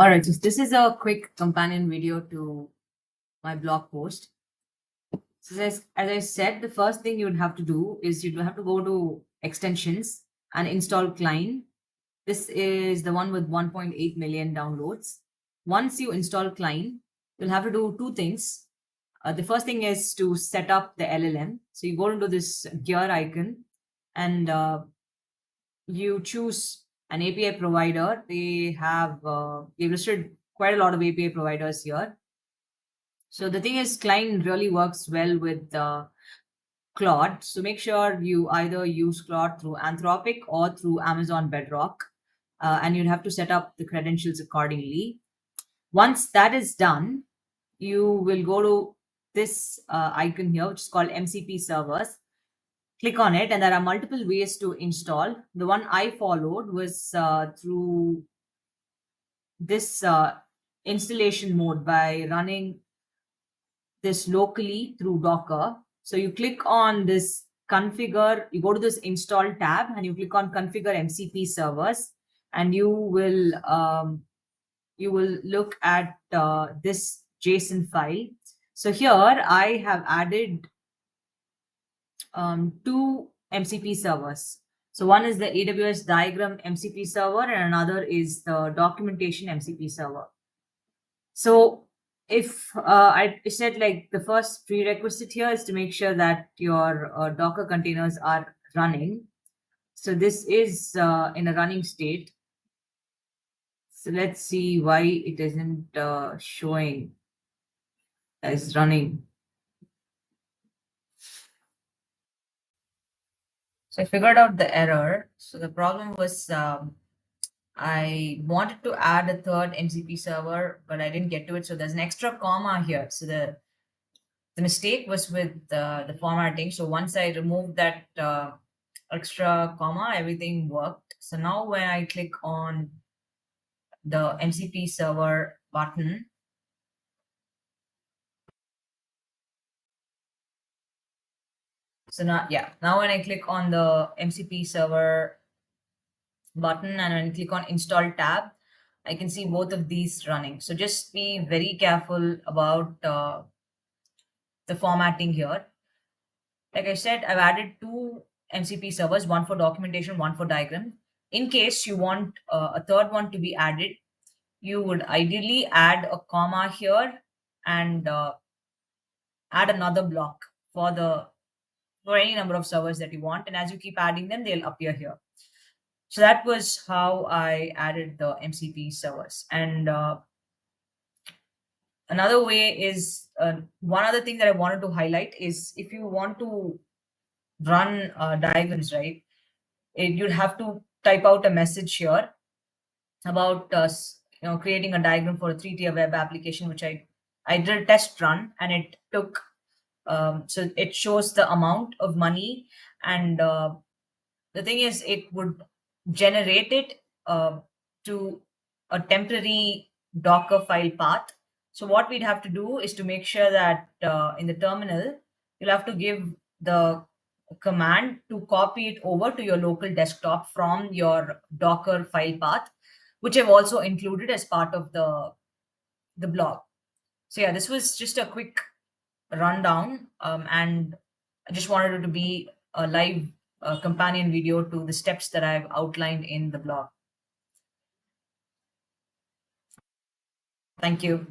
All right, so this is a quick companion video to my blog post. So as I said, the first thing you would have to do is you'd have to go to extensions and install Cline. This is the one with 1.8 million downloads. Once you install Cline, you'll have to do two things. The first thing is to set up the LLM. So you go into this gear icon and you choose an API provider. They've listed quite a lot of API providers here. So the thing is, Cline really works well with Claude. So make sure you either use Claude through Anthropic or through Amazon Bedrock, and you'd have to set up the credentials accordingly. Once that is done, you will go to this icon here, which is called MCP Servers. Click on it, and there are multiple ways to install. The one I followed was through this installation mode by running this locally through Docker. So you click on this configure, you go to this install tab and you click on configure MCP servers, and you will look at this JSON file. So here I have added two MCP servers. So one is the AWS diagram MCP server and another is the documentation MCP server. So if I said, like, the first prerequisite here is to make sure that your Docker containers are running. So this is in a running state. So let's see why it isn't showing as running. So I figured out the error. So the problem was I wanted to add a third MCP server, but I didn't get to it. So there's an extra comma here. So the mistake was with the formatting. So once I removed that extra comma, everything worked. So now when I click on the MCP server button, so now when I click on the MCP server button and when I click on install tab, I can see both of these running. So just be very careful about the formatting here. Like I said, I've added two MCP servers, one for documentation, one for diagram. In case you want a third one to be added, you would ideally add a comma here and add another block for any number of servers that you want. And as you keep adding them, they'll appear here. So that was how I added the MCP servers. And another way is one other thing that I wanted to highlight is if you want to run diagrams, right? You'd have to type out a message here about creating a diagram for a 3-tier web application, which I did a test run, and it took so it shows the amount of money, and the thing is it would generate it to a temporary Docker file path. So what we'd have to do is to make sure that in the terminal, you'll have to give the command to copy it over to your local desktop from your Docker file path, which I've also included as part of the blog. So yeah, this was just a quick rundown, and I just wanted it to be a live companion video to the steps that I've outlined in the blog. Thank you.